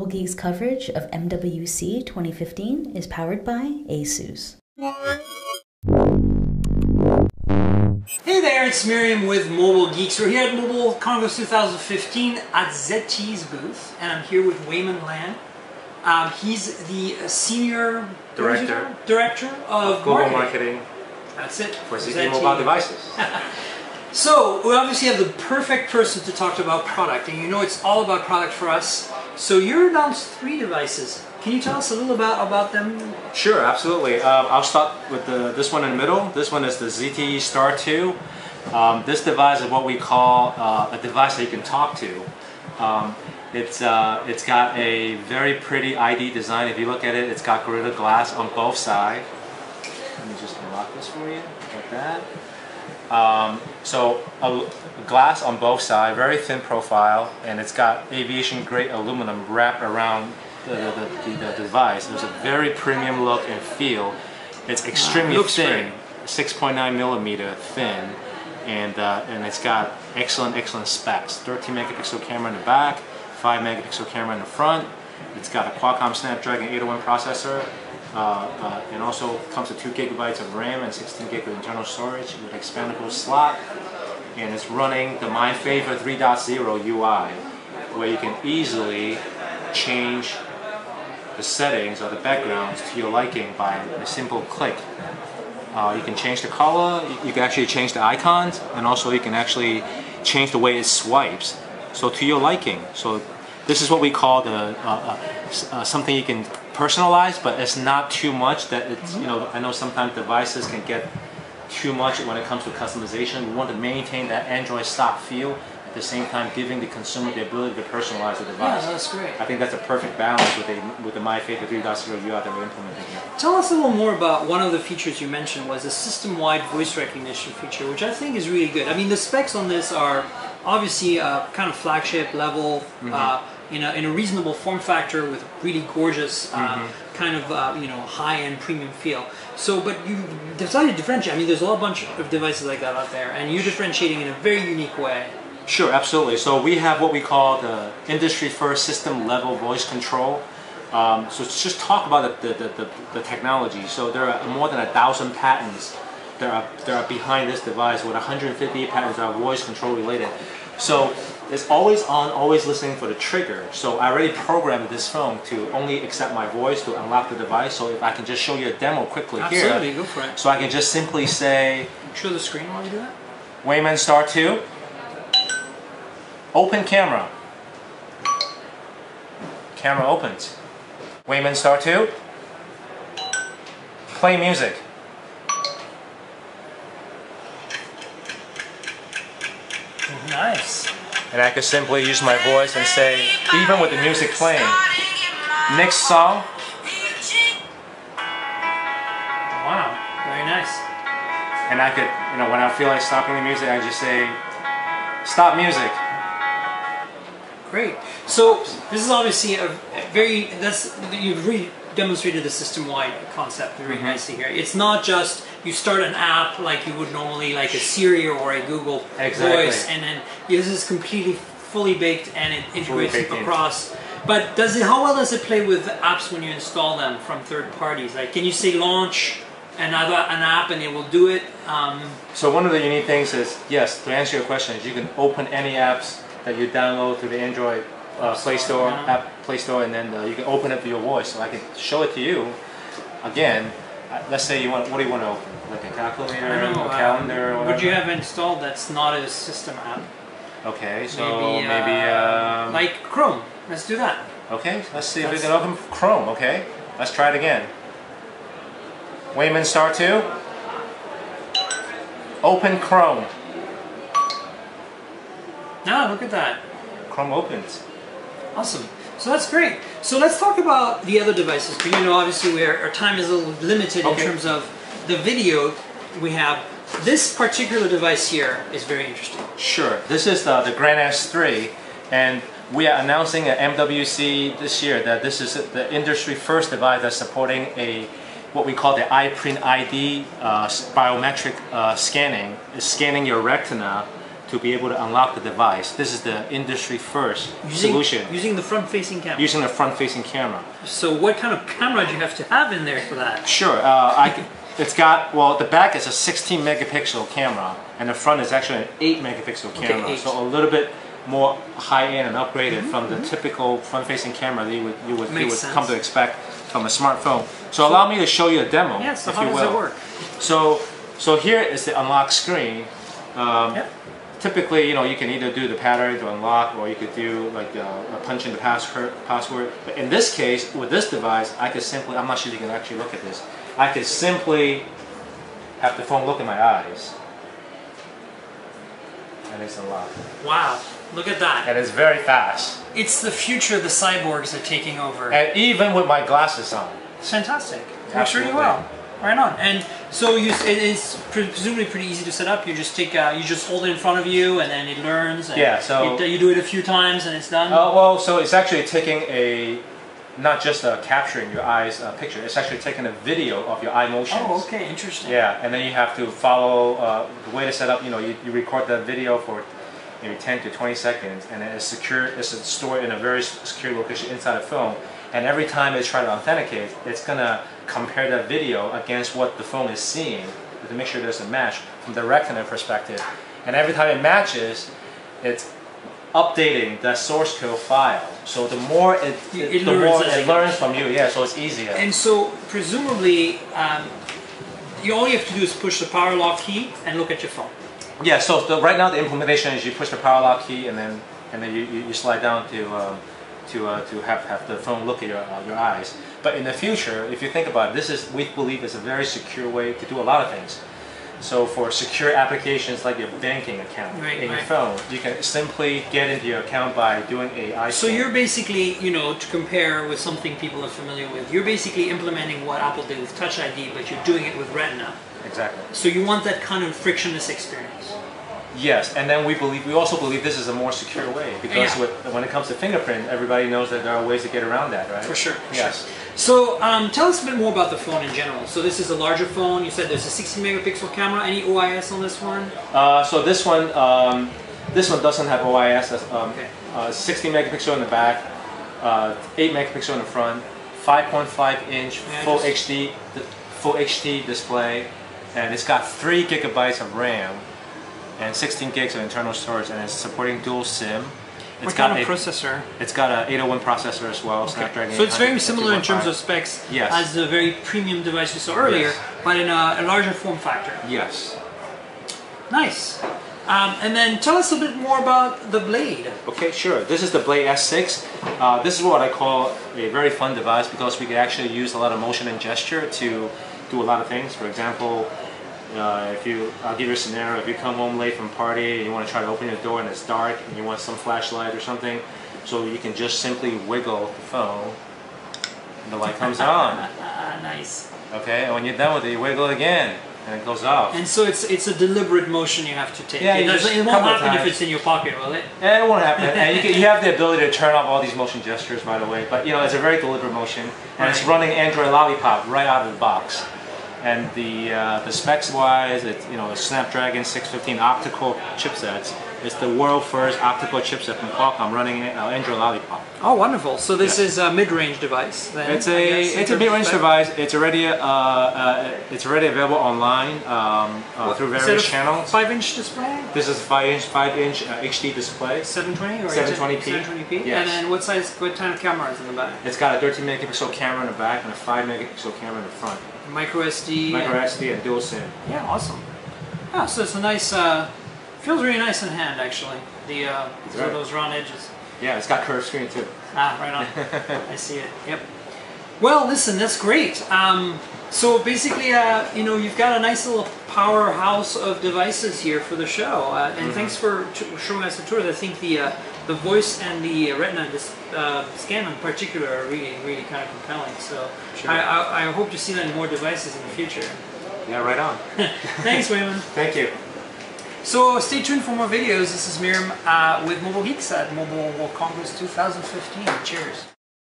Geeks coverage of MWC 2015 is powered by ASUS. Hey there, it's Miriam with Mobile Geeks. We're here at Mobile Congress 2015 at ZTE's booth, and I'm here with Waiman Lam. He's the Senior Director of Global Marketing. That's it. For ZTE mobile devices. So, we obviously have the perfect person to talk about product, and you know it's all about product for us. So, you announced 3 devices. Can you tell us a little about them? Sure, absolutely. I'll start with this one in the middle. This one is the ZTE Star 2. This device is what we call a device that you can talk to. It's got a very pretty ID design. If you look at it, it's got Gorilla Glass on both sides. Let me just unlock this for you, like that. So a glass on both sides, very thin profile, and it's got aviation grade aluminum wrapped around the device. There's a very premium look and feel. It's extremely thin, 6.9 millimeter thin, and it's got excellent specs. 13 megapixel camera in the back, 5 megapixel camera in the front. It's got a Qualcomm Snapdragon 801 processor. And also comes with 2 gigabytes of RAM and 16 gig of internal storage with expandable slot, and it's running the My Favorite 3.0 UI, where you can easily change the settings or the backgrounds to your liking by a simple click. You can change the color, you can actually change the icons, and also you can actually change the way it swipes, so to your liking. So this is what we call the something you can personalize, but it's not too much that it's, you know, I know sometimes devices can get too much when it comes to customization. We want to maintain that Android stock feel, at the same time giving the consumer the ability to personalize the device. Yeah, that's great. I think that's a perfect balance with the My Favorite 3.0 UI that we're implementing here. Tell us a little more about one of the features you mentioned was a system-wide voice recognition feature, which I think is really good. I mean, the specs on this are obviously kind of flagship level, in a reasonable form factor with really gorgeous kind of high-end premium feel. So, but you decided to differentiate. I mean, there's a whole bunch of devices like that out there, and you're differentiating in a very unique way. Sure, absolutely. So we have what we call the industry-first system-level voice control. So just talk about the technology. So there are more than 1,000 patents that are behind this device, with 158 patents that are voice control related. So it's always on, always listening for the trigger. So I already programmed this phone to only accept my voice to unlock the device. So if I can just show you a demo quickly here. Absolutely, go for it. So I can just simply say, show the screen while you do that. Waiman Star 2. Open camera. Camera opens. Waiman Star 2. Play music. Nice. And I could simply use my voice and say, even with the music playing, next song. Wow, very nice. And I could, when I feel like stopping the music, I just say, stop music. Great. So this is obviously a very, you've really demonstrated the system-wide concept very nicely here. It's not just you start an app like you would normally, like a Siri or a Google voice, and then this is completely fully baked and it integrates across. But how well does it play with apps when you install them from third parties? Like, can you say launch an app and it will do it? So one of the unique things is, yes, to answer your question, is you can open any apps that you download through the Android Play Store, and then you can open it through your voice. So I can show it to you. Again, let's say what do you want to open? Like a calculator, a calendar, or whatever? What do you have installed that's not a system app? Okay, so maybe like Chrome. Let's do that. Okay, let's see if we can open Chrome. Okay, let's try it again. Waiman Star 2. Open Chrome. Now look at that. Chrome opens. Awesome. So that's great. So let's talk about the other devices. Because obviously our time is a little limited in terms of the video we have. This particular device here is very interesting. Sure. This is the Grand S3, and we are announcing at MWC this year that this is the industry first device that's supporting what we call the iPrint ID biometric scanning. It's scanning your retina to be able to unlock the device. This is the industry first solution. Using the front-facing camera. Using the front-facing camera. So what kind of camera do you have to have in there for that? Sure. It's got, well, the back is a 16 megapixel camera, and the front is actually an 8 megapixel camera. Okay, 8. So a little bit more high-end and upgraded from the typical front-facing camera that you would come to expect from a smartphone. So allow me to show you a demo, so if how you will. does it work? So here is the unlock screen. Typically, you know, you can either do the pattern to unlock, or you could do like punch in the password. But in this case, with this device, I could simply, I'm not sure you can actually look at this. I could simply have the phone look in my eyes, and it's unlocked. Wow, look at that. And it's very fast. It's the future the cyborgs are taking over. And even with my glasses on. It's fantastic. Works Absolutely. really well. Right on. And so it is presumably pretty easy to set up. You just take, you just hold it in front of you, and then it learns. And so you do it a few times, and it's done. Well, so it's actually taking not just capturing your eyes picture. It's actually taking a video of your eye motions. Oh, okay, interesting. Yeah, and then you have to follow the way to set up. You know, you record that video for maybe 10 to 20 seconds, and then it's secure. It's stored in a very secure location inside the phone. And every time it's trying to authenticate, it's gonna compare that video against what the phone is seeing to make sure there's a match from the retina perspective. And every time it matches, it's updating that source code file. So the more it learns from you, so it's easier. And so presumably, all you have to do is push the power lock key and look at your phone. Yeah. So right now the implementation is you push the power lock key, and then you slide down to have the phone look at your eyes. But in the future, if you think about it, we believe is a very secure way to do a lot of things. So for secure applications like your banking account in your phone, you can simply get into your account by doing a eye So scan. you're basically, you know, to compare with something people are familiar with, you're basically implementing what Apple did with Touch ID, but you're doing it with Retina. Exactly. So you want that kind of frictionless experience. Yes, and then we also believe this is a more secure way, because when it comes to fingerprint, everybody knows that there are ways to get around that, right? For sure. Yes. So tell us a bit more about the phone in general. So this is a larger phone. You said there's a 16 megapixel camera. Any OIS on this one? So this one doesn't have OIS. 16 megapixel in the back, 8 megapixel in the front, 5.5 inch full HD display, and it's got 3 gigabytes of RAM and 16 gigs of internal storage, and it's supporting dual SIM. What kind of processor? It's got an 801 processor as well, Snapdragon. So it's very similar in terms of specs as the very premium device we saw earlier, but in a larger form factor. Yes. Nice. And then tell us a bit more about the Blade. Okay, sure. This is the Blade S6. This is what I call a very fun device, because we can actually use a lot of motion and gesture to do a lot of things. For example, I'll give you a scenario. If you come home late from a party and you want to try to open your door and it's dark and you want some flashlight or something, so you can just simply wiggle the phone and the light comes on. Nice. Okay, and when you're done with it, you wiggle again and it goes off. And so it's a deliberate motion you have to take. Yeah, it won't happen if it's in your pocket, will it? Yeah, it won't happen. And you have the ability to turn off all these motion gestures, by the way. But you know, it's a very deliberate motion, and it's running Android Lollipop right out of the box. And the specs wise, it's a Snapdragon 615 optical chipsets. It's the world first optical chipset from Qualcomm running Android Lollipop. Oh, wonderful! So this is a mid-range device. Then, it's a mid-range device. It's already available online through various channels. 5-inch display. This is 5-inch HD display. 720 or 720p. 720p. Yes. And then what kind of camera is in the back? It's got a 13 megapixel camera in the back and a 5 megapixel camera in the front. Micro SD. And dual SIM. Yeah, awesome. Yeah, so it's a nice. Feels really nice in hand, actually. Those round edges. Yeah, it's got curved screen too. Ah, right on. I see it. Yep. Well, listen, that's great. So basically, you've got a nice little powerhouse of devices here for the show, and thanks for showing us the tour. I think the voice and the Retina scan in particular are really, really kind of compelling. So sure. I hope to see that in more devices in the future. Yeah, right on. Thanks, Waiman. Thank you. So stay tuned for more videos. This is Miriam with Mobile Geeks at Mobile World Congress 2015. Cheers.